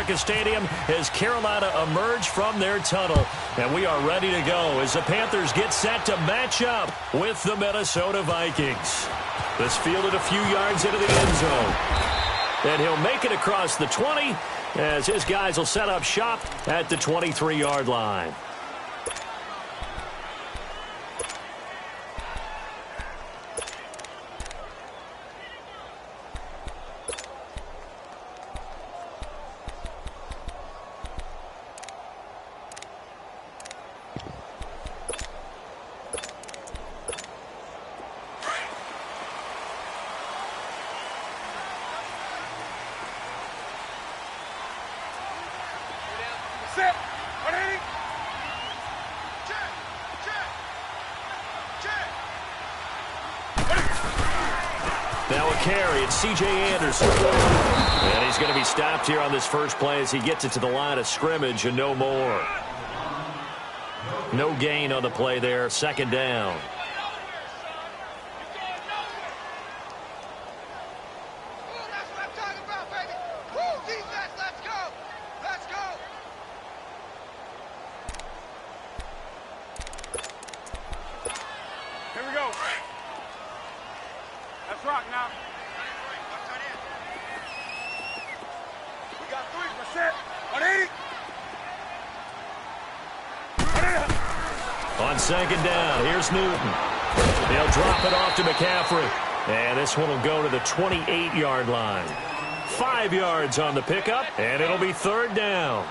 America Stadium as Carolina emerge from their tunnel. And we are ready to go as the Panthers get set to match up with the Minnesota Vikings. This fielded a few yards into the end zone. And he'll make it across the 20 as his guys will set up shop at the 23-yard line. Now a carry, it's C.J. Anderson. And he's going to be stopped here on this first play as he gets it to the line of scrimmage and no more. No gain on the play there, second down. On second down, here's Newton. They'll drop it off to McCaffrey. And this one will go to the 28-yard line. 5 yards on the pickup, and it'll be third down.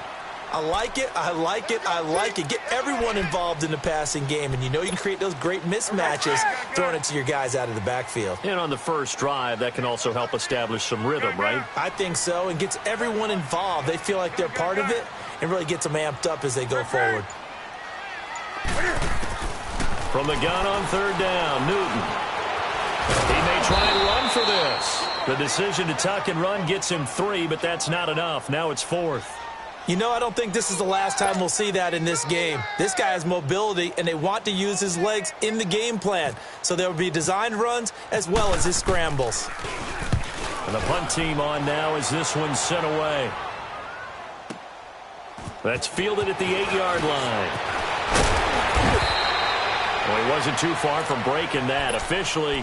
I like it, I like it, I like it. Get everyone involved in the passing game, and you know you can create those great mismatches throwing it to your guys out of the backfield. And on the first drive, that can also help establish some rhythm, right? I think so, and gets everyone involved. They feel like they're part of it, and really gets them amped up as they go forward. From the gun on third down, Newton. He may try and run for this. The decision to tuck and run gets him 3, but that's not enough. Now it's 4th. You know, I don't think this is the last time we'll see that in this game. This guy has mobility, and they want to use his legs in the game plan. So there will be designed runs as well as his scrambles. And the punt team on now as this one's sent away. That's fielded at the 8-yard line. Well, he wasn't too far from breaking that. Officially,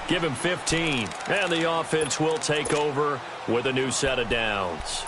give him 15. And the offense will take over with a new set of downs.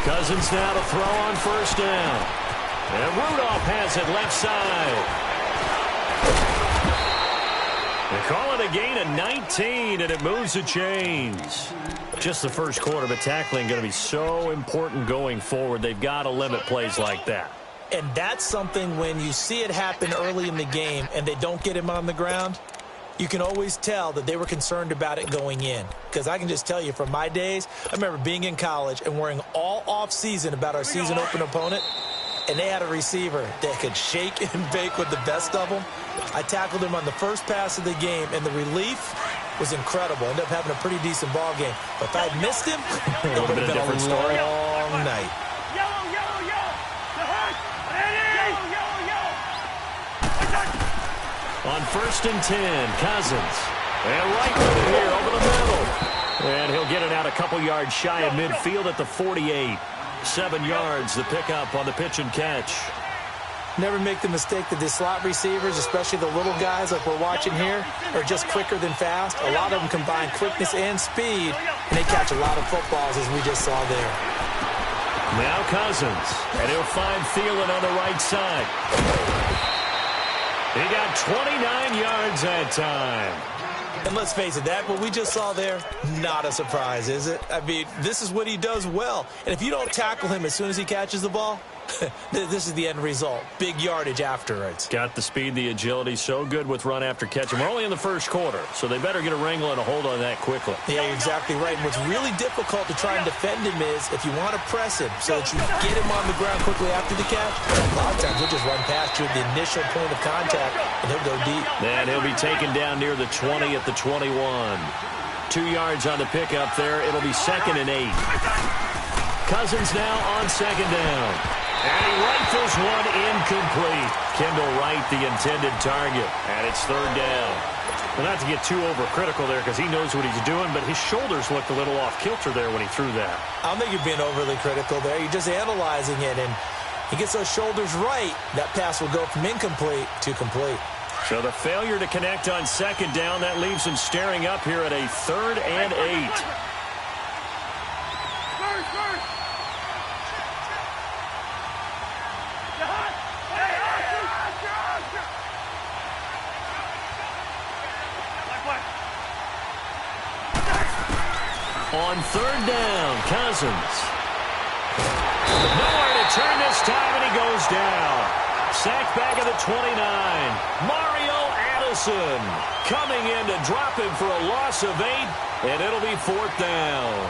Cousins now to throw on first down. And Rudolph has it left side. They call it a gain of 19, and it moves the chains. Just the first quarter, but tackling going to be so important going forward. They've got to limit plays like that. And that's something when you see it happen early in the game and they don't get him on the ground, you can always tell that they were concerned about it going in. Because I can just tell you from my days, I remember being in college and worrying all off-season about our season open opponent, and they had a receiver that could shake and bake with the best of them. I tackled him on the first pass of the game, and the relief was incredible. Ended up having a pretty decent ball game. But if I had missed him, it would have been a different story. Long night. On first and 10, Cousins. And right with it here over the middle. And he'll get it out a couple yards shy of midfield at the 48. 7 yards, the pickup on the pitch and catch. Never make the mistake that the slot receivers, especially the little guys like we're watching here, are just quicker than fast. A lot of them combine quickness and speed, and they catch a lot of footballs, as we just saw there. Now Cousins, and he'll find Thielen on the right side. He got 29 yards that time. And let's face it, that what we just saw there, not a surprise, is it? I mean, this is what he does well. And if you don't tackle him as soon as he catches the ball, This is the end result. Big yardage afterwards. Got the speed, the agility, so good with run after catch. And we're only in the first quarter, so they better get a wrangle and a hold on that quickly. Yeah, you're exactly right. And what's really difficult to try and defend him is if you want to press him so that you get him on the ground quickly after the catch, a lot of times he'll just run past you at the initial point of contact, and he'll go deep. And he'll be taken down near the 20 at the 21. 2 yards on the pickup there. It'll be 2nd and 8. Cousins now on 2nd down. And he rifles one incomplete. Kendall Wright, the intended target. And it's 3rd down. Well, not to get too overcritical there because he knows what he's doing, but his shoulders looked a little off kilter there when he threw that. I don't think you're being overly critical there. You're just analyzing it, and he gets those shoulders right. That pass will go from incomplete to complete. So the failure to connect on 2nd down, that leaves him staring up here at a 3rd and 8. On 3rd down, Cousins. Nowhere to turn this time, and he goes down. Sacked back at the 29. Mario Addison coming in to drop him for a loss of 8, and it'll be 4th down.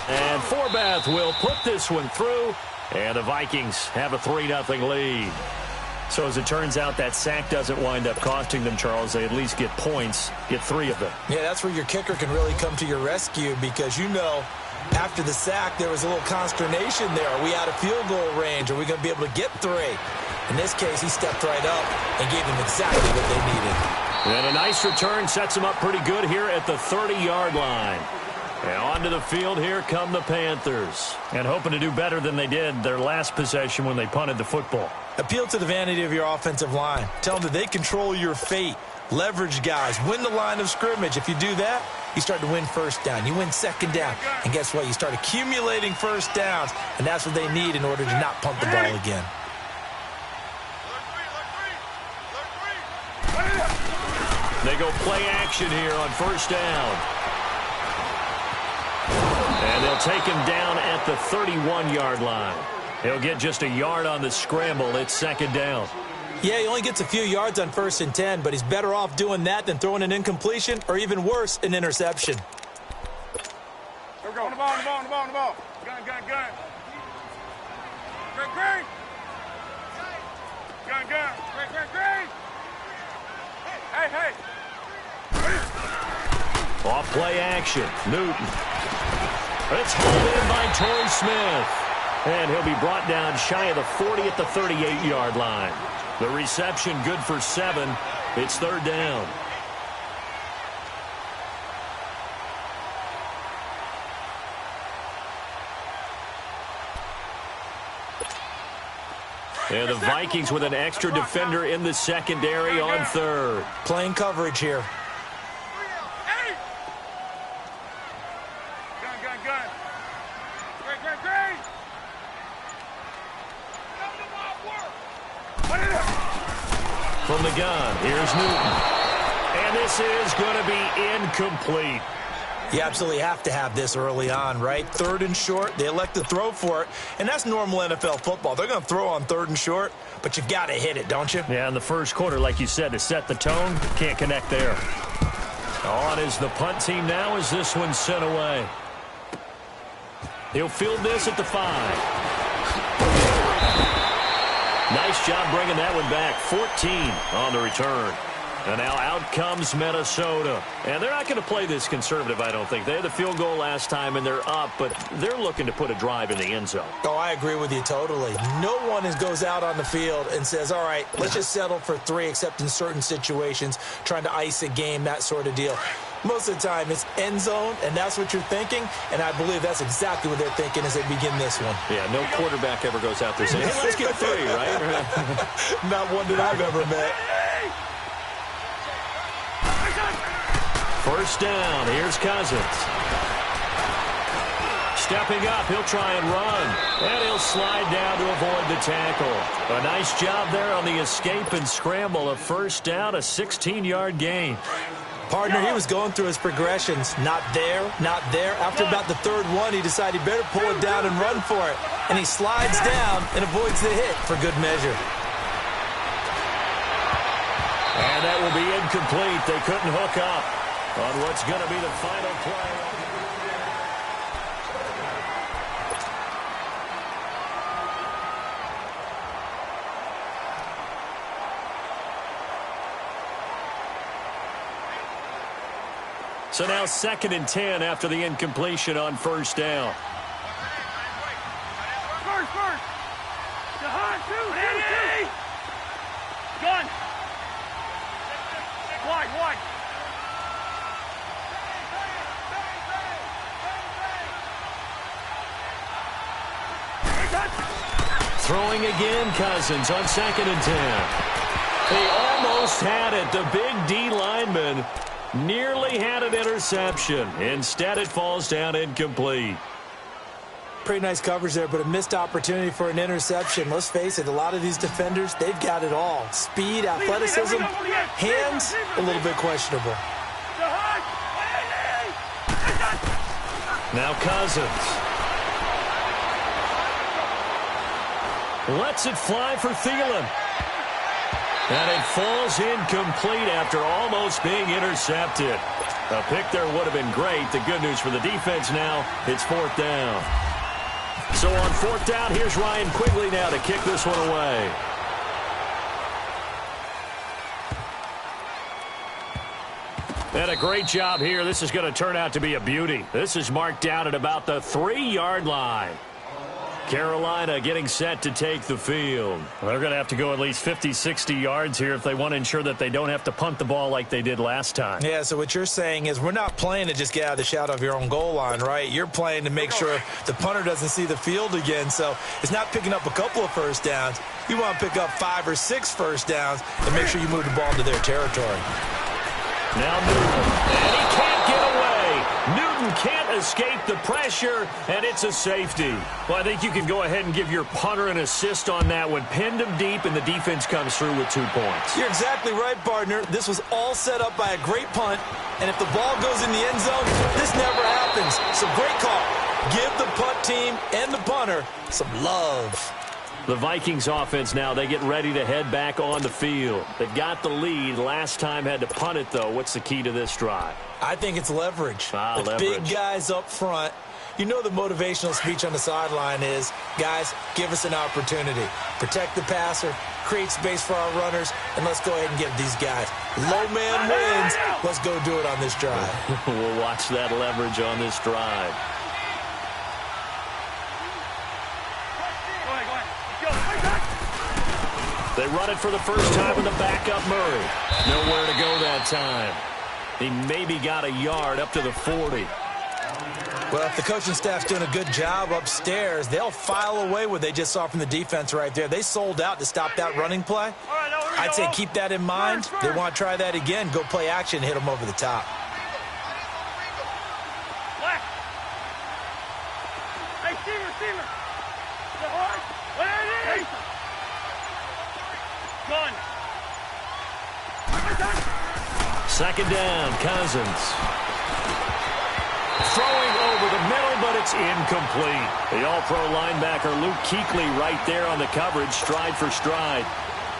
And Forbath will put this one through, and the Vikings have a 3-0 lead. So as it turns out, that sack doesn't wind up costing them, Charles. They at least get points, get 3 of them. Yeah, that's where your kicker can really come to your rescue because, you know, after the sack, there was a little consternation there. Are we out of field goal range? Are we going to be able to get 3? In this case, he stepped right up and gave them exactly what they needed. And a nice return sets them up pretty good here at the 30-yard line. And onto the field, here come the Panthers. And hoping to do better than they did their last possession when they punted the football. Appeal to the vanity of your offensive line. Tell them that they control your fate. Leverage guys. Win the line of scrimmage. If you do that, you start to win 1st down. You win 2nd down. And guess what? You start accumulating 1st downs. And that's what they need in order to not punt the ball again. They go play action here on 1st down. And they'll take him down at the 31-yard line. He'll get just a yard on the scramble. It's 2nd down. Yeah, he only gets a few yards on 1st and 10, but he's better off doing that than throwing an incompletion or even worse, an interception. Here we go. On the ball, on the ball, on the ball, on the ball. Gun. Green. Gun. Green. Hey. Off play action. Newton. It's hauled in by Torrey Smith. And he'll be brought down shy of the 40 at the 38-yard line. The reception good for 7. It's 3rd down. And the Vikings with an extra defender in the secondary on 3rd. Playing coverage here. Gun. Green. From the gun, here's Newton. And this is going to be incomplete. You absolutely have to have this early on, right? 3rd and short, they elect to throw for it, and that's normal NFL football. They're going to throw on 3rd and short, but you've got to hit it, don't you? Yeah, in the first quarter, like you said, to set the tone, can't connect there. On is the punt team now as this one's sent away. He'll field this at the 5. Nice job bringing that one back. 14 on the return. And now out comes Minnesota. And they're not going to play this conservative, I don't think. They had the field goal last time, and they're up, but they're looking to put a drive in the end zone. Oh, I agree with you totally. No one goes out on the field and says, all right, let's just settle for 3, except in certain situations, trying to ice a game, that sort of deal. Most of the time, it's end zone, and that's what you're thinking, and I believe that's exactly what they're thinking as they begin this one. Yeah, no quarterback ever goes out there saying, hey, let's get 3, right? Not one that I've ever met. 1st down. Here's Cousins. Stepping up, he'll try and run. And he'll slide down to avoid the tackle. A nice job there on the escape and scramble. A first down, a 16-yard gain. Partner, he was going through his progressions. Not there, not there. After about the third one, he decided he better pull it down and run for it. And he slides down and avoids the hit for good measure. And that will be incomplete. They couldn't hook up on what's going to be the final play. So now 2nd and 10 after the incompletion on first down. First. Two. Gun. Wide. Throwing again, Cousins on 2nd and 10. They almost had it. The big D lineman nearly had an interception. Instead, it falls down incomplete. Pretty nice coverage there, but a missed opportunity for an interception. Let's face it, a lot of these defenders, they've got it all. Speed, athleticism, hands, a little bit questionable. Now Cousins. Lets it fly for Thielen. And it falls incomplete after almost being intercepted. A pick there would have been great. The good news for the defense now, it's 4th down. So on 4th down, here's Ryan Quigley now to kick this one away. And a great job here. This is going to turn out to be a beauty. This is marked down at about the 3-yard line. Carolina getting set to take the field. They're going to have to go at least 50, 60 yards here if they want to ensure that they don't have to punt the ball like they did last time. Yeah, so what you're saying is we're not playing to just get out of the shadow of your own goal line, right? You're playing to make sure the punter doesn't see the field again. So it's not picking up a couple of first downs. You want to pick up 5 or 6 first downs and make sure you move the ball into their territory. Now Newton, and he can't get away. Newton can't escape the pressure, and it's a safety. Well, I think you can go ahead and give your punter an assist on that one. Pinned him deep, and the defense comes through with 2 points. You're exactly right, partner. This was all set up by a great punt, and if the ball goes in the end zone, this never happens. So great call. Give the punt team and the punter some love. The Vikings offense now, they get ready to head back on the field. They've got the lead. Last time had to punt it, though. What's the key to this drive? I think it's leverage. With leverage. Big guys up front. You know the motivational speech on the sideline is, guys, give us an opportunity. Protect the passer, create space for our runners, and let's go ahead and get these guys. Low man wins. Let's go do it on this drive. We'll watch that leverage on this drive. They run it for the first time with the backup Murray. Nowhere to go that time. He maybe got a yard up to the 40. Well, if the coaching staff's doing a good job upstairs, they'll file away what they just saw from the defense right there. They sold out to stop that running play. I'd say keep that in mind. They want to try that again. Go play action, hit them over the top. Hey, receiver. Where it is? Gun. 2nd down, Cousins. Throwing over the middle, but it's incomplete. The all-pro linebacker Luke Kuechly right there on the coverage, stride for stride.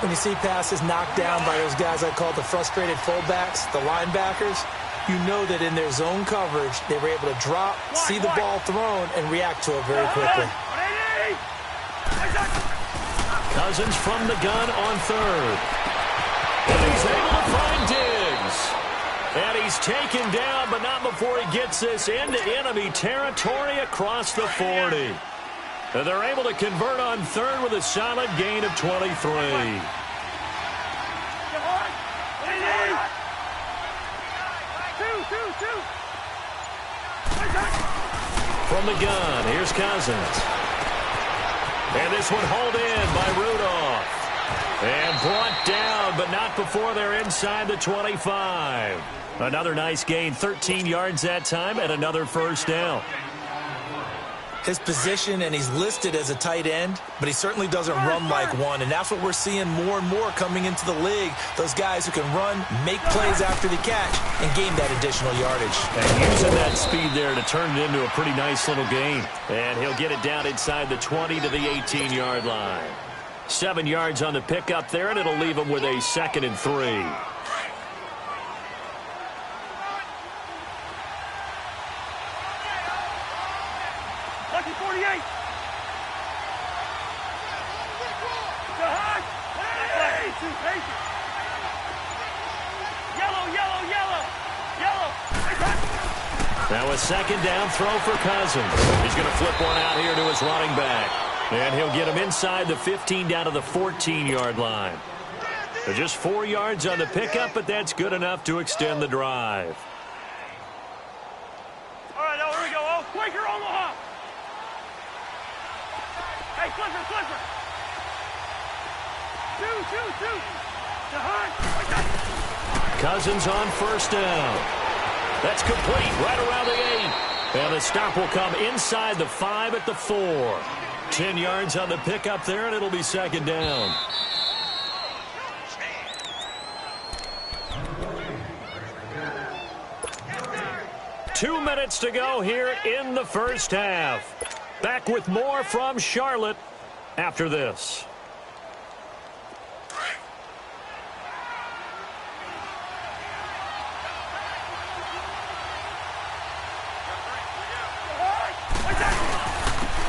When you see passes knocked down by those guys I call the frustrated fullbacks, the linebackers, you know that in their zone coverage, they were able to drop, see the ball thrown, and react to it very quickly. Cousins from the gun on 3rd. And he's able to find Diggs. And he's taken down, but not before he gets this into enemy territory across the 40. And they're able to convert on 3rd with a solid gain of 23. From the gun, here's Cousins. And this one hauled in by Rudolph. And brought down, but not before they're inside the 25. Another nice gain, 13 yards that time, and another first down. his position, and he's listed as a tight end, but he certainly doesn't run like one, and that's what we're seeing more and more coming into the league. Those guys who can run, make plays after the catch, and gain that additional yardage. And using that speed there to turn it into a pretty nice little gain. And he'll get it down inside the 20 to the 18-yard line. 7 yards on the pickup there, and it'll leave him with a 2nd and 3. Now a 2nd down throw for Cousins. He's going to flip one out here to his running back. And he'll get him inside the 15 down to the 14-yard line. So just 4 yards on the pickup, but that's good enough to extend the drive. All right, here we go. Oh, Quaker Omaha. Hey, Clifford. Two. The hunt. Cousins on 1st down. That's complete right around the 8. And the stop will come inside the 5 at the 4. 10 yards on the pickup there, and it'll be 2nd down. Two minutes to go here in the first half. Back with more from Charlotte after this.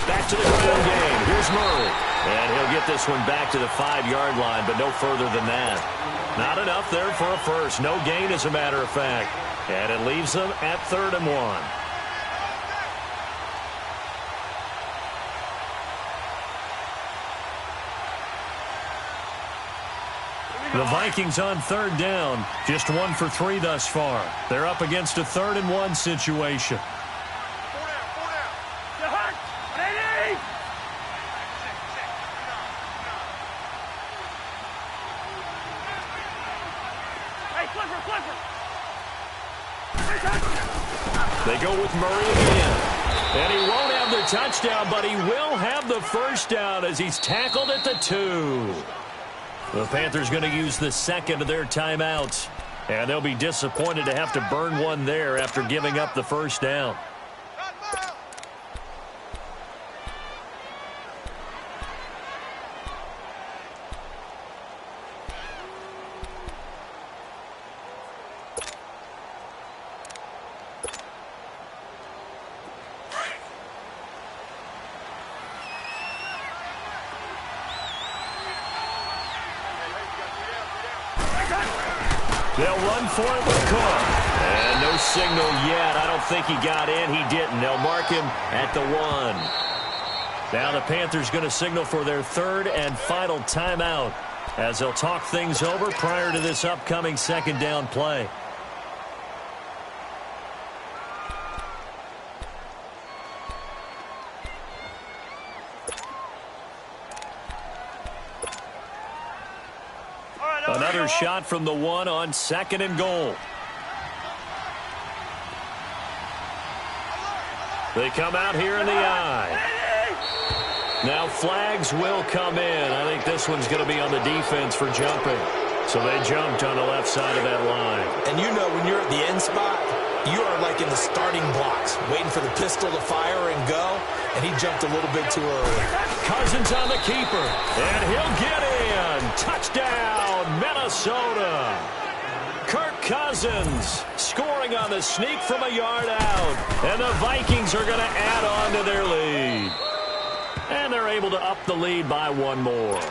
Back to the ground game. Here's Murray. And he'll get this one back to the 5-yard line, but no further than that. Not enough there for a first. No gain, as a matter of fact. And it leaves them at 3rd and 1. The Vikings on 3rd down. Just 1 for 3 thus far. They're up against a 3rd and 1 situation. They go with Murray again. And he won't have the touchdown, but he will have the 1st down as he's tackled at the 2. The Panthers going to use the 2nd of their timeouts. And they'll be disappointed to have to burn one there after giving up the 1st down. They'll run for it with Cook. And no signal yet. I don't think he got in. He didn't. They'll mark him at the 1. Now the Panthers going to signal for their 3rd and final timeout as they'll talk things over prior to this upcoming 2nd down play. Another shot from the 1 on 2nd and goal. They come out here in the eye. Now flags will come in. I think this one's going to be on the defense for jumping. So they jumped on the left side of that line. And you know when you're at the end spot, you are like in the starting blocks, waiting for the pistol to fire and go, and he jumped a little bit too early. Cousins on the keeper, and he'll get in. Touchdown, Minnesota. Kirk Cousins scoring on the sneak from a yard out, and the Vikings are going to add on to their lead. And they're able to up the lead by 1 more.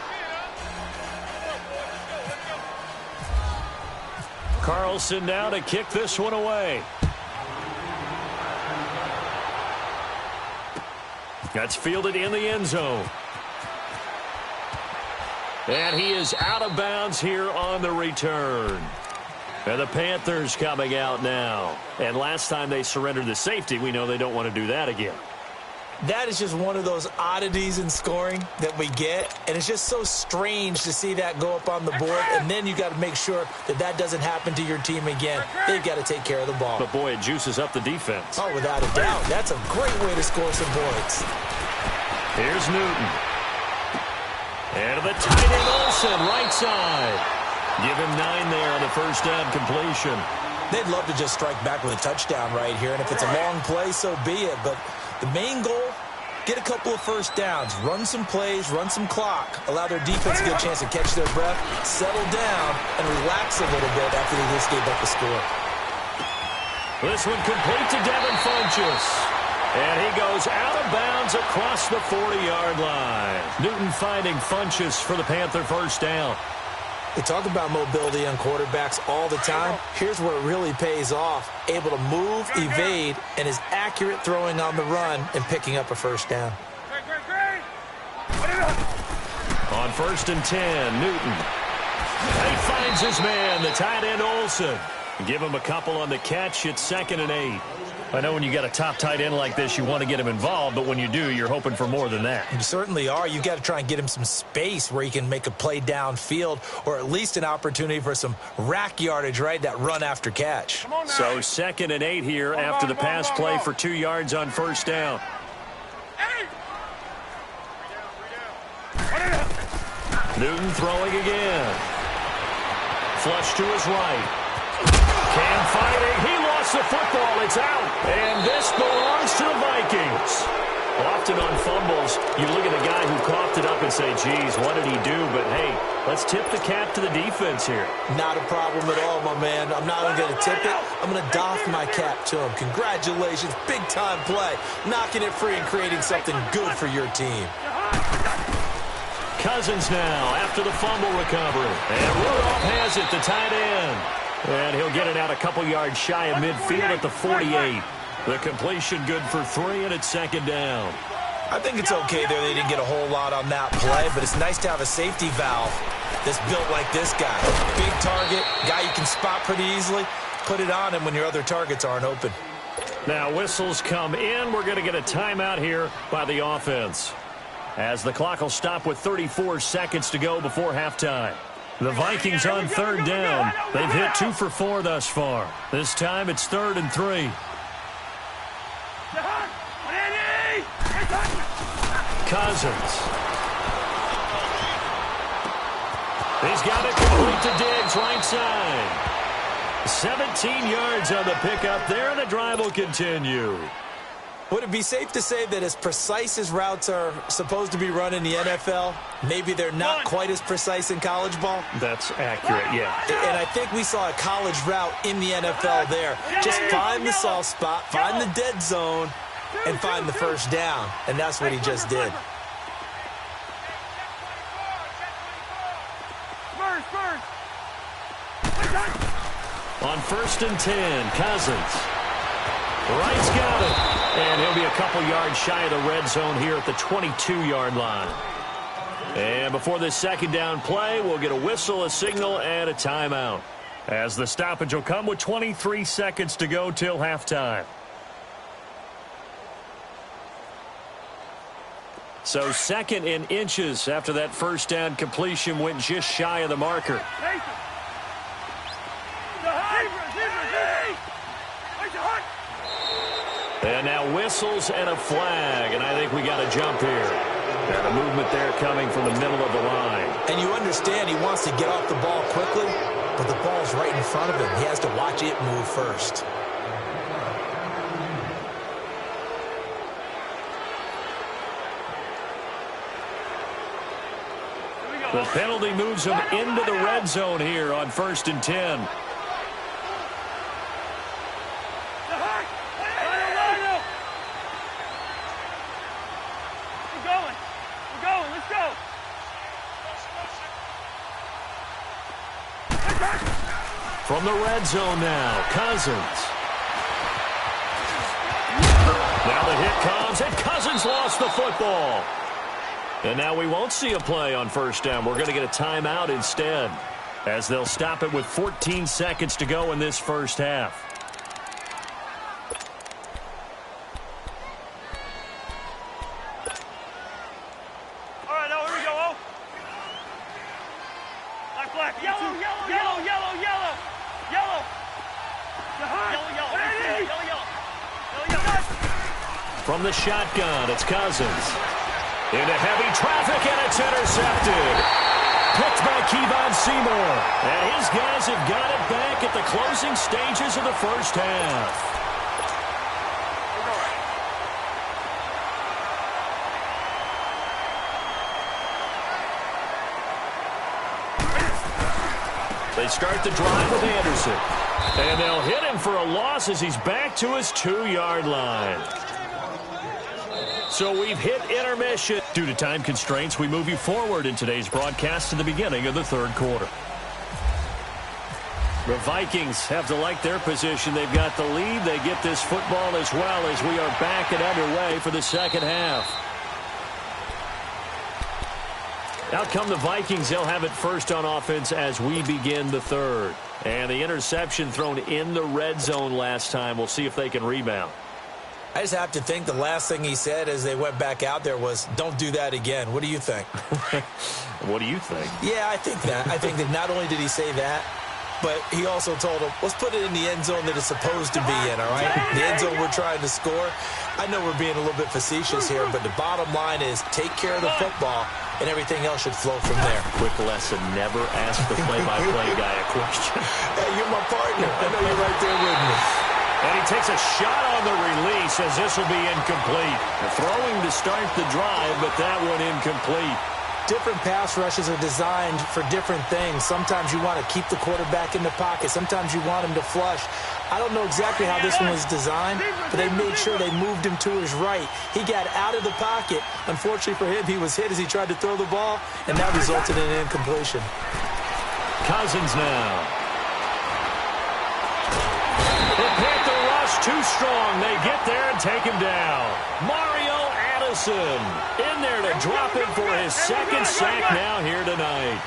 Carlson now to kick this one away. That's fielded in the end zone. And he is out of bounds here on the return. And the Panthers coming out now. And last time they surrendered the safety, we know they don't want to do that again. That is just one of those oddities in scoring that we get, and it's just so strange to see that go up on the board, and then you got to make sure that that doesn't happen to your team again. They've got to take care of the ball. But, boy, it juices up the defense. Oh, without a doubt. That's a great way to score some points. Here's Newton. And to the tight end Olsen, right side. Give him 9 there on the first down completion. They'd love to just strike back with a touchdown right here, and if it's a long play, so be it. But the main goal, get a couple of first downs, run some plays, run some clock, allow their defense to get a chance to catch their breath, settle down, and relax a little bit after they just gave up the score. This one complete to Devin Funchess. And he goes out of bounds across the 40-yard line. Newton finding Funchess for the Panther first down. They talk about mobility on quarterbacks all the time. Here's where it really pays off. Able to move, evade, and is accurate throwing on the run and picking up a first down. On 1st and 10, Newton. He finds his man, the tight end Olsen. Give him a couple on the catch. It's 2nd and 8. I know when you got a top tight end like this, you want to get him involved, but when you do, you're hoping for more than that. You certainly are. You've got to try and get him some space where he can make a play downfield, or at least an opportunity for some rack yardage, right? That run after catch. So 2nd and 8 here after the pass play for 2 yards on first down. Newton throwing again. Flush to his right. Cam fighting. He lost the football. It's out. And this belongs to the Vikings. Often on fumbles, you look at the guy who coughed it up and say, geez, what did he do? But, hey, let's tip the cap to the defense here. Not a problem at all, my man. I'm not only going to tip it, I'm going to doff my cap to him. Congratulations. Big-time play. Knocking it free and creating something good for your team. Cousins now after the fumble recovery. And Rudolph has it, the tight end. And he'll get it out a couple yards shy of midfield at the 48. The completion good for 3, and it's 2nd down. I think it's okay there. They didn't get a whole lot on that play, but it's nice to have a safety valve that's built like this guy. Big target, guy you can spot pretty easily. Put it on him when your other targets aren't open. Now whistles come in. We're going to get a timeout here by the offense, as the clock will stop with 34 seconds to go before halftime. The Vikings on 3rd down. They've hit 2 for 4 thus far. This time it's 3rd and 3. Cousins. He's got it complete to Diggs, right side. 17 yards on the pickup there, and the drive will continue. Would it be safe to say that as precise as routes are supposed to be run in the NFL, maybe they're not quite as precise in college ball? That's accurate, yeah. And I think we saw a college route in the NFL there. Just find the soft spot, find the dead zone, and find the first down. And that's what he just did. On 1st and 10, Cousins. Wright's got it. And he'll be a couple yards shy of the red zone here at the 22-yard line. And before this 2nd down play, we'll get a whistle, a signal, and a timeout, as the stoppage will come with 23 seconds to go till halftime. So 2nd in inches after that first down completion went just shy of the marker. And now whistles and a flag, and I think we got a jump here. And a movement there coming from the middle of the line. And you understand he wants to get off the ball quickly, but the ball's right in front of him. He has to watch it move first. The penalty moves him into the red zone here on 1st and 10. From the red zone now, Cousins. Now the hit comes, and Cousins lost the football. And now we won't see a play on first down. We're going to get a timeout instead, as they'll stop it with 14 seconds to go in this first half. Black. Yellow, yellow, yellow, yellow, yellow. Yellow. From the shotgun, it's Cousins. Into heavy traffic, and it's intercepted. Picked by Kevon Seymour. And his guys have got it back at the closing stages of the first half. They start the drive with Anderson. And they'll hit him for a loss as he's back to his 2-yard line. So we've hit intermission. Due to time constraints, we move you forward in today's broadcast to the beginning of the third quarter. The Vikings have to like their position. They've got the lead. They get this football as well as we are back and underway for the second half. Out come the Vikings. They'll have it first on offense as we begin the third. And the interception thrown in the red zone last time. We'll see if they can rebound. I just have to think the last thing he said as they went back out there was, don't do that again. What do you think? What do you think? Yeah, I think that. I think that not only did he say that, but he also told him, let's put it in the end zone that it's supposed to be in, all right? The end zone we're trying to score. I know we're being a little bit facetious here, but the bottom line is take care of the football, and everything else should flow from there. Quick lesson, never ask the play-by-play guy a question. Hey, you're my partner. I know you're right there with me. And he takes a shot on the release as this will be incomplete. Throwing to start the drive, but that one incomplete. Different pass rushes are designed for different things. Sometimes you want to keep the quarterback in the pocket. Sometimes you want him to flush. I don't know exactly how this one was designed, but they made sure they moved him to his right. He got out of the pocket. Unfortunately for him, he was hit as he tried to throw the ball, and that resulted in an incompletion. Cousins now. The Panther rush too strong. They get there and take him down. Mario Addison in there to drop him for his second sack now here tonight.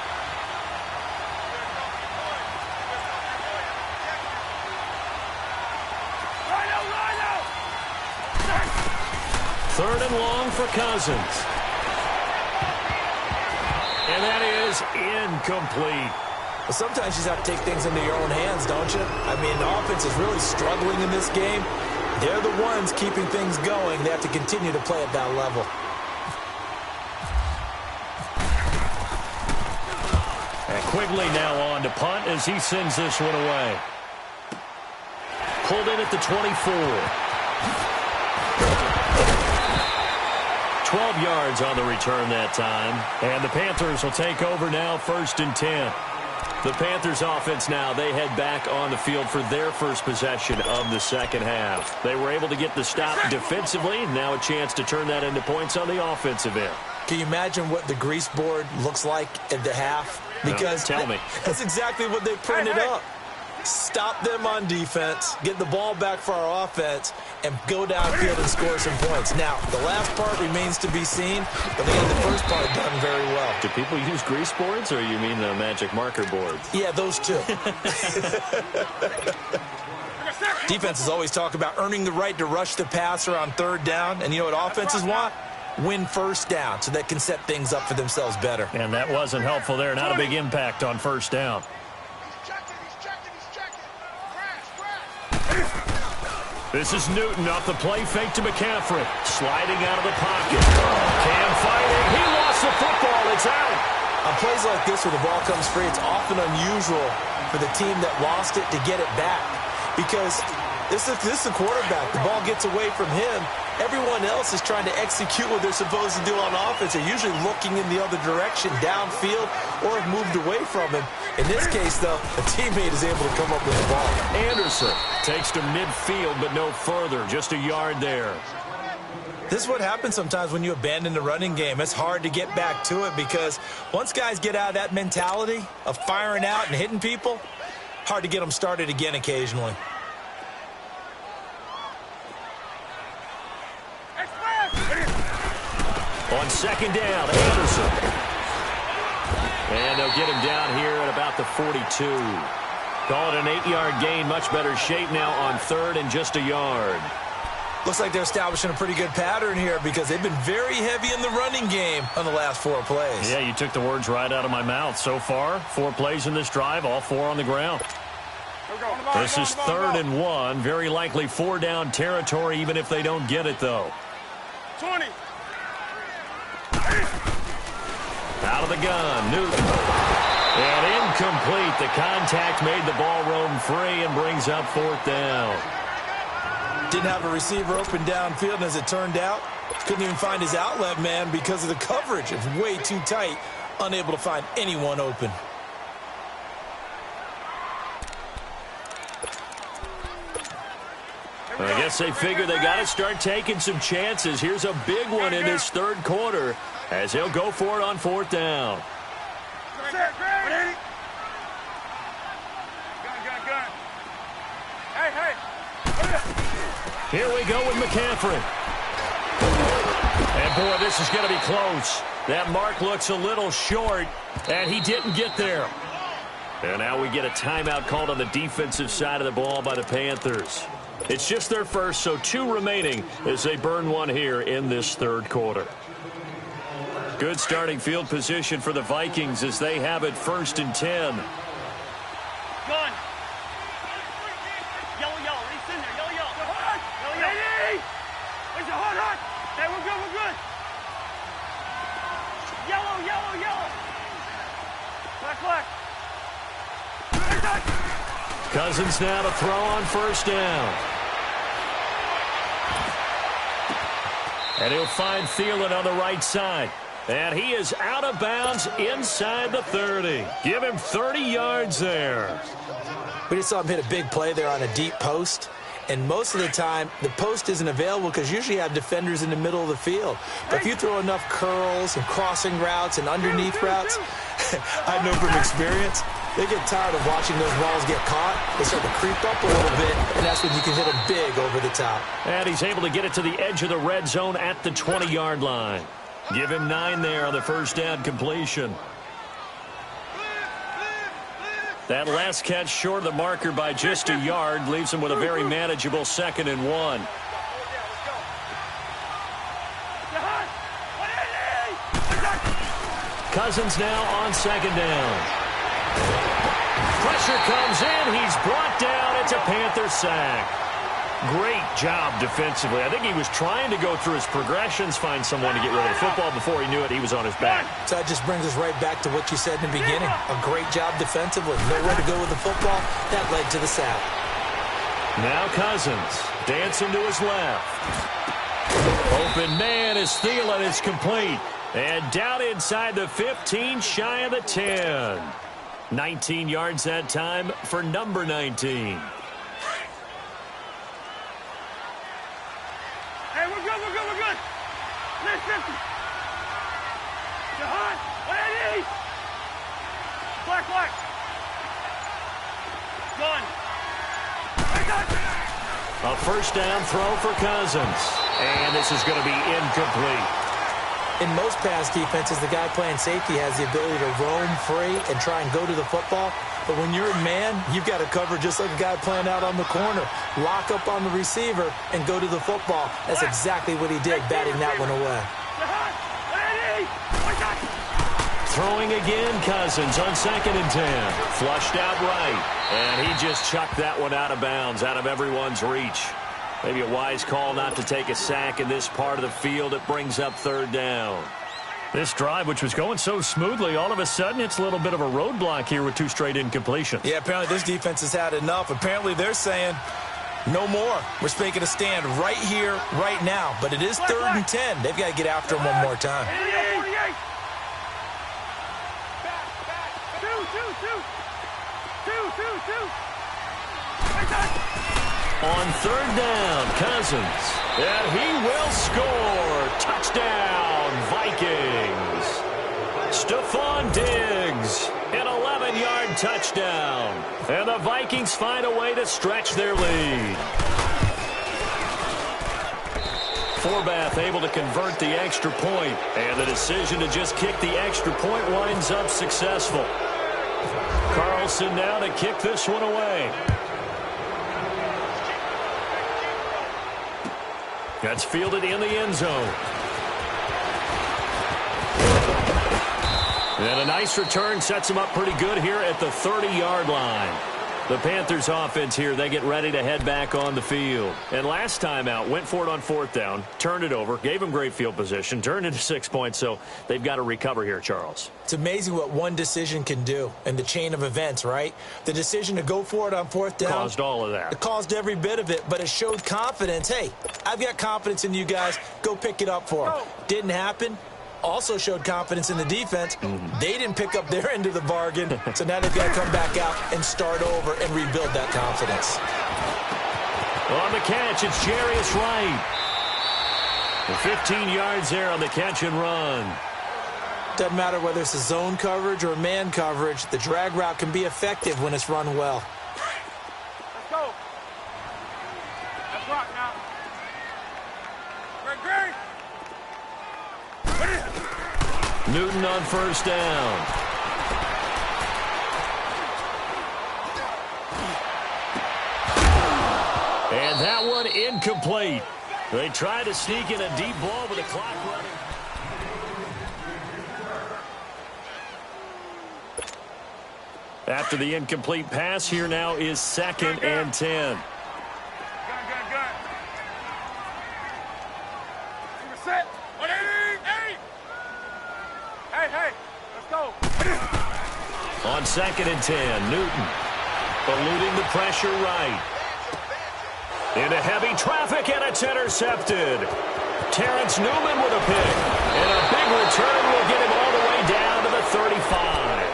Third and long for Cousins. And that is incomplete. Well, sometimes you just have to take things into your own hands, don't you? I mean, the offense is really struggling in this game. They're the ones keeping things going. They have to continue to play at that level. And Quigley now on to punt as he sends this one away. Pulled in at the 24. 12 yards on the return that time. And the Panthers will take over now, 1st and 10. The Panthers offense now, they head back on the field for their first possession of the second half. They were able to get the stop defensively. Now a chance to turn that into points on the offensive end. Can you imagine what the grease board looks like at the half? Because tell me. That's exactly what they printed up. Stop them on defense, get the ball back for our offense, and go downfield and score some points. Now, the last part remains to be seen, but they had the first part done very well. Do people use grease boards, or you mean the magic marker boards? Yeah, those two. Defenses always talk about earning the right to rush the passer on third down, and you know what offenses want? Win first down so they can set things up for themselves better. And that wasn't helpful there. Not a big impact on first down. This is Newton off the play fake to McCaffrey. Sliding out of the pocket. Cam fighting. He lost the football. It's out. On plays like this where the ball comes free, it's often unusual for the team that lost it to get it back. Because this is the quarterback. The ball gets away from him. Everyone else is trying to execute what they're supposed to do on offense. They're usually looking in the other direction, downfield, or have moved away from him. In this case, though, a teammate is able to come up with the ball. Anderson takes to midfield, but no further. Just a yard there. This is what happens sometimes when you abandon the running game. It's hard to get back to it because once guys get out of that mentality of firing out and hitting people, hard to get them started again occasionally. On second down, Anderson. And they'll get him down here at about the 42. Call it an 8-yard gain. Much better shape now on third and just a yard. Looks like they're establishing a pretty good pattern here because they've been very heavy in the running game on the last 4 plays. Yeah, you took the words right out of my mouth. So far, 4 plays in this drive, all 4 on the ground. This is 3rd and 1. Very likely 4 down territory, even if they don't get it, though. 20. Out of the gun, Newton. And incomplete. The contact made the ball roam free and brings up 4th down. Didn't have a receiver open downfield, and as it turned out, couldn't even find his outlet man because of the coverage. It's way too tight, unable to find anyone open. I guess they figure they got to start taking some chances. Here's a big one in this 3rd quarter as he'll go for it on 4th down. Gun. Hey. Here we go with McCaffrey. And, boy, this is going to be close. That mark looks a little short, and he didn't get there. And now we get a timeout called on the defensive side of the ball by the Panthers. It's just their first, so 2 remaining as they burn 1 here in this 3rd quarter. Good starting field position for the Vikings as they have it 1st and 10. Gun. Yellow. He's in there. Yellow. Yellow. Where's your hot? Hey, we're good. Yellow. Black. Cousins now to throw on 1st down. And he'll find Thielen on the right side. And he is out of bounds inside the 30. Give him 30 yards there. We just saw him hit a big play there on a deep post. And most of the time, the post isn't available because usually you have defenders in the middle of the field. But if you throw enough curls and crossing routes and underneath routes, I know from experience, they get tired of watching those balls get caught. They start to creep up a little bit, and that's when you can hit them big over the top. And he's able to get it to the edge of the red zone at the 20-yard line. Give him 9 there on the 1st down completion. That last catch short of the marker by just a yard leaves him with a very manageable 2nd and 1. Cousins now on 2nd down. Pressure comes in. He's brought down. It's a Panther sack. Great job defensively. I think he was trying to go through his progressions, find someone to get rid of the football. Before he knew it, he was on his back. So that just brings us right back to what you said in the beginning. A great job defensively. Nowhere to go with the football. That led to the sack. Now Cousins dancing to his left. Open man is Thielen. It's complete. And down inside the 15, shy of the 10. 19 yards that time for number 19. Hey, we're good. Clear 50. You're hot. 180. Black. Gun. A 1st down throw for Cousins. And this is going to be incomplete. In most pass defenses, the guy playing safety has the ability to roam free and try and go to the football. But when you're a man, you've got to cover just like a guy playing out on the corner. Lock up on the receiver and go to the football. That's exactly what he did, batting that one away. Throwing again, Cousins on 2nd and 10. Flushed out right. And he just chucked that one out of bounds, out of everyone's reach. Maybe a wise call not to take a sack in this part of the field. It brings up 3rd down. This drive, which was going so smoothly, all of a sudden it's a little bit of a roadblock here with 2 straight incompletions. Yeah, apparently this defense has had enough. Apparently they're saying no more. We're making a stand right here, right now. But it is 3rd and 10. They've got to get after him one more time. 48. Two. On 3rd down, Cousins. And he will score. Touchdown, Vikings. Stephon Diggs, an 11-yard touchdown. And the Vikings find a way to stretch their lead. Forbath able to convert the extra point. And the decision to just kick the extra point winds up successful. Carlson now to kick this one away. That's fielded in the end zone. And a nice return sets him up pretty good here at the 30-yard line. The Panthers offense here, they get ready to head back on the field. And last time out, went for it on 4th down, turned it over, gave them great field position, turned into 6 points, so they've got to recover here, Charles. It's amazing what one decision can do in the chain of events, right? The decision to go for it on 4th down. Caused all of that. It caused every bit of it, but it showed confidence. Hey, I've got confidence in you guys. Go pick it up for them. Didn't happen. Also showed confidence in the defense. They didn't pick up their end of the bargain, so now they've got to come back out and start over and rebuild that confidence. On the catch, it's Jarius Wright. 15 yards there on the catch and run. Doesn't matter whether it's a zone coverage or man coverage, the drag route can be effective when it's run well. Let's go. Let's rock now. Great. Newton on 1st down. And that one incomplete. They try to sneak in a deep ball with the clock running. After the incomplete pass, here now is 2nd and 10. Good. Set. Hey, let's go. On 2nd and 10, Newton eluding the pressure right. Into heavy traffic, and it's intercepted. Terrence Newman with a pick. And a big return will get him all the way down to the 35.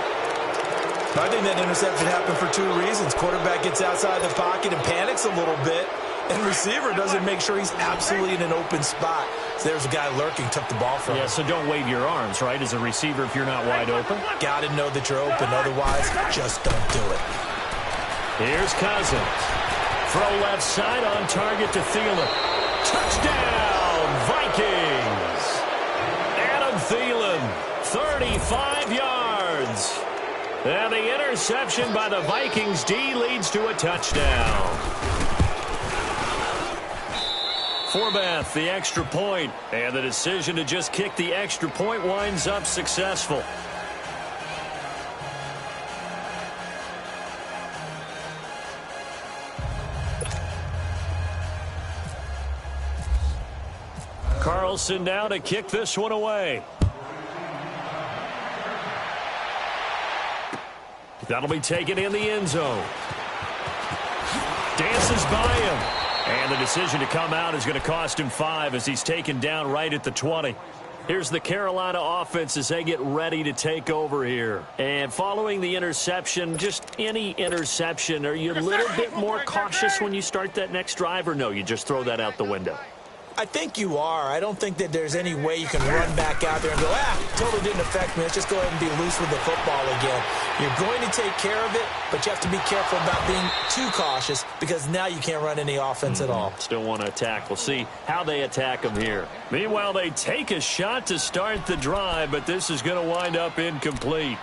I think that interception happened for 2 reasons. Quarterback gets outside the pocket and panics a little bit, and receiver doesn't make sure he's absolutely in an open spot. So there's a guy lurking, took the ball from him. Yeah, so don't wave your arms, right, as a receiver if you're not wide open. Got to know that you're open. Otherwise, just don't do it. Here's Cousins. Throw left side on target to Thielen. Touchdown, Vikings. Adam Thielen, 35 yards. And the interception by the Vikings D leads to a touchdown. Forbath, the extra point, and the decision to just kick the extra point winds up successful. Carlson now to kick this one away. That'll be taken in the end zone. Dances by him. And the decision to come out is going to cost him 5 as he's taken down right at the 20. Here's the Carolina offense as they get ready to take over here. And following the interception, just any interception, are you a little bit more cautious when you start that next drive, or no, you just throw that out the window? I think you are. I don't think that there's any way you can run back out there and go, totally didn't affect me. Let's just go ahead and be loose with the football again. You're going to take care of it, but you have to be careful about being too cautious because now you can't run any offense at all. Still want to attack. We'll see how they attack them here. Meanwhile, they take a shot to start the drive, but this is going to wind up incomplete.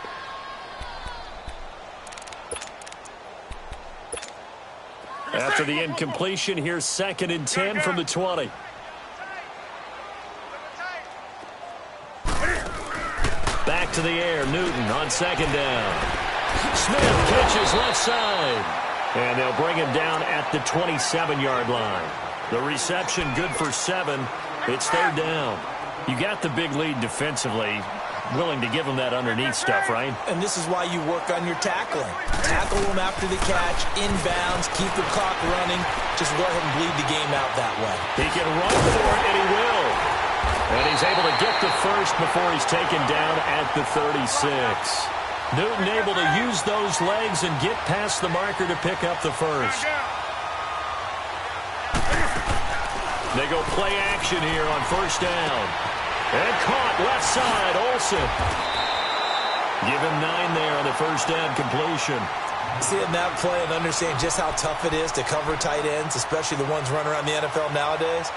After the incompletion, here's 2nd and 10 from the 20. Back to the air, Newton on 2nd down. Smith catches left side. And they'll bring him down at the 27-yard line. The reception good for 7. It's 3rd down. You got the big lead defensively. Willing to give them that underneath stuff, right? And this is why you work on your tackling. Tackle them after the catch, inbounds, keep the clock running. Just go ahead and bleed the game out that way. He can run for it, and he will. And he's able to get the first before he's taken down at the 36. Newton able to use those legs and get past the marker to pick up the first. They go play action here on 1st down. And caught left side, Olsen. Give him 9 there on the 1st down completion. Seeing that play and understanding just how tough it is to cover tight ends, especially the ones running around the NFL nowadays,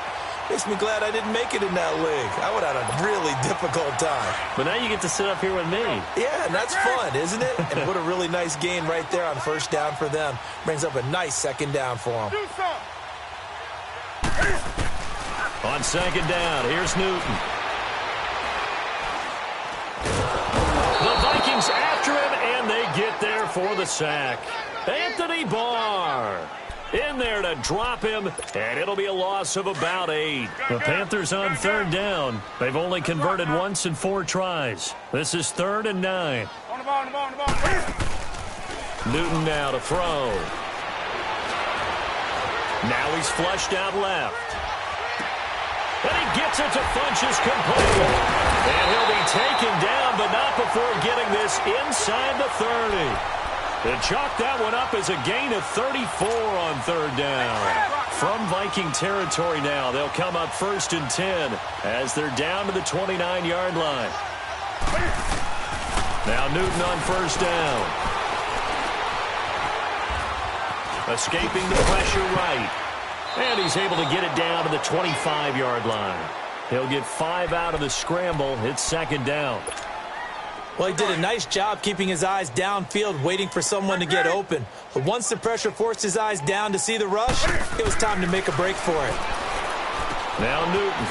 makes me glad I didn't make it in that league. I would have had a really difficult time. But now you get to sit up here with me. Yeah, and that's fun, isn't it? And what a really nice gain right there on 1st down for them. Brings up a nice 2nd down for them. On second down, here's Newton. The Vikings after him, and they get there for the sack. Anthony Barr in there to drop him, and it'll be a loss of about 8. The Panthers on third down. They've only converted once in 4 tries. This is 3rd and 9. On the ball. Newton now to throw. Now he's flushed out left. And he gets it to Funchess complete. And he'll be taken down, but not before getting this inside the 30. They chalk that one up as a gain of 34 on third down. From Viking territory now, they'll come up 1st and 10 as they're down to the 29-yard line. Now Newton on first down. Escaping the pressure right. And he's able to get it down to the 25-yard line. He'll get 5 out of the scramble. It's 2nd down. Well, he did a nice job keeping his eyes downfield, waiting for someone to get open. But once the pressure forced his eyes down to see the rush, it was time to make a break for it. Now Newton.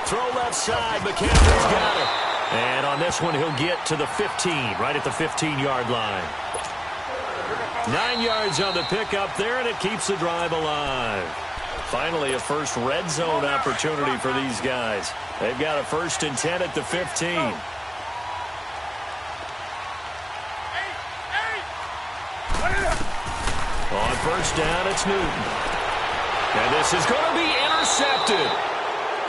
Throw left side. McCaffrey's got it. And on this one, he'll get to the 15, right at the 15-yard line. 9 yards on the pickup there, and it keeps the drive alive. Finally, a first red zone opportunity for these guys. They've got a 1st and 10 at the 15. On first down, it's Newton. And this is going to be intercepted.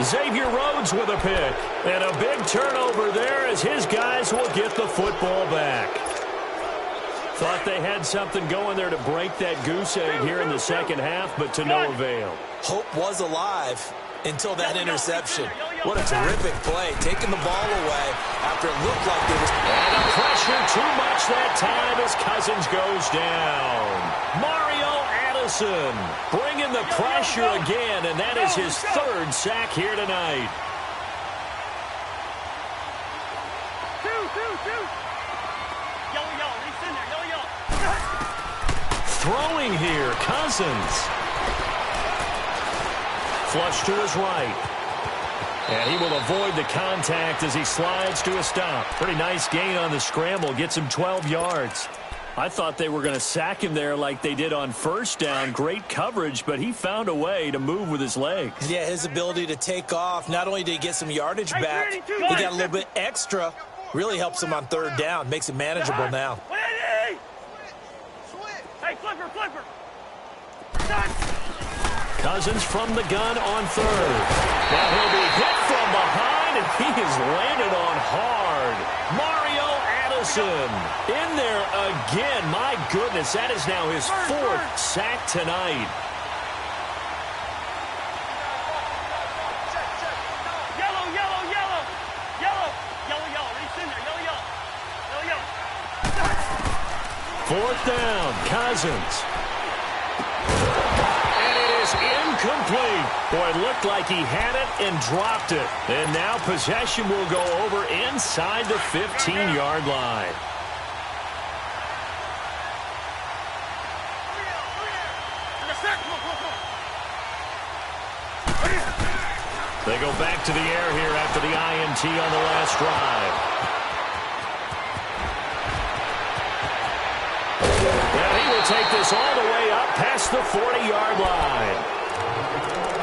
Xavier Rhodes with a pick. And a big turnover there as his guys will get the football back. Thought they had something going there to break that goose egg here in the second half, but to no avail. Hope was alive until that interception. What a terrific play, taking the ball away after it looked like there was... And the pressure too much that time as Cousins goes down. Mario Addison bringing the pressure again, and that is his 3rd sack here tonight. Throwing here, Cousins. Flush to his right. And he will avoid the contact as he slides to a stop. Pretty nice gain on the scramble. Gets him 12 yards. I thought they were going to sack him there like they did on first down. Great coverage, but he found a way to move with his legs. Yeah, his ability to take off, not only did he get some yardage back, he got a little bit extra. Really helps him on third down. Makes it manageable now. Hey, flipper. Cousins from the gun on third. Now he'll be hit from behind, and he is landed on hard. Mario Addison in there again. My goodness, that is now his 4th sack tonight. Yellow. Reach in there. Yellow. 4th down, Cousins. Incomplete. Boy, it looked like he had it and dropped it. And now possession will go over inside the 15-yard line. They go back to the air here after the INT on the last drive. And he will take this all the way up past the 40-yard line.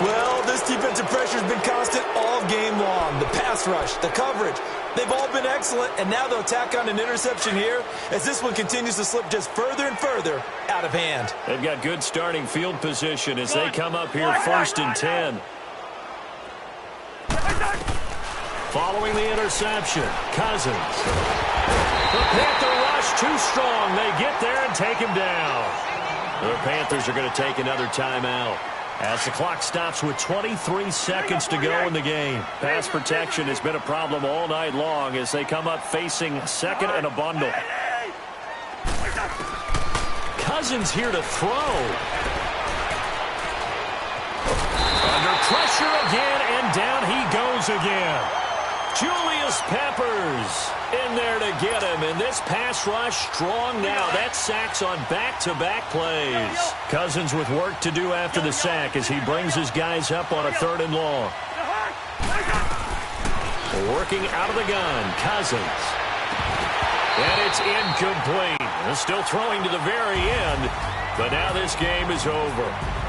Well, this defensive pressure has been constant all game long. The pass rush, the coverage, they've all been excellent, and now they'll tack on an interception here as this one continues to slip just further and further out of hand. They've got good starting field position as they come up here 1st and 10. Following the interception, Cousins. The Panther rush too strong. They get there and take him down. The Panthers are going to take another timeout as the clock stops with 23 seconds to go in the game. Pass protection has been a problem all night long as they come up facing 2nd and a bundle. Cousins here to throw. Under pressure again, and down he goes again. Julius Peppers in there to get him. And this pass rush strong now. That's sacks on back-to-back plays. Cousins with work to do after the sack as he brings his guys up on a 3rd and long. Working out of the gun, Cousins. And it's incomplete. Still throwing to the very end, but now this game is over.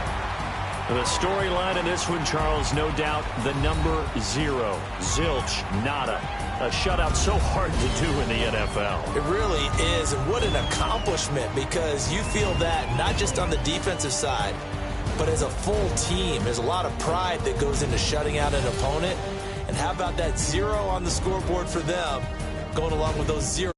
The storyline in this one, Charles, no doubt the number 0. Zilch, nada. A shutout so hard to do in the NFL. It really is, and what an accomplishment, because you feel that not just on the defensive side, but as a full team. There's a lot of pride that goes into shutting out an opponent. And how about that 0 on the scoreboard for them, going along with those 0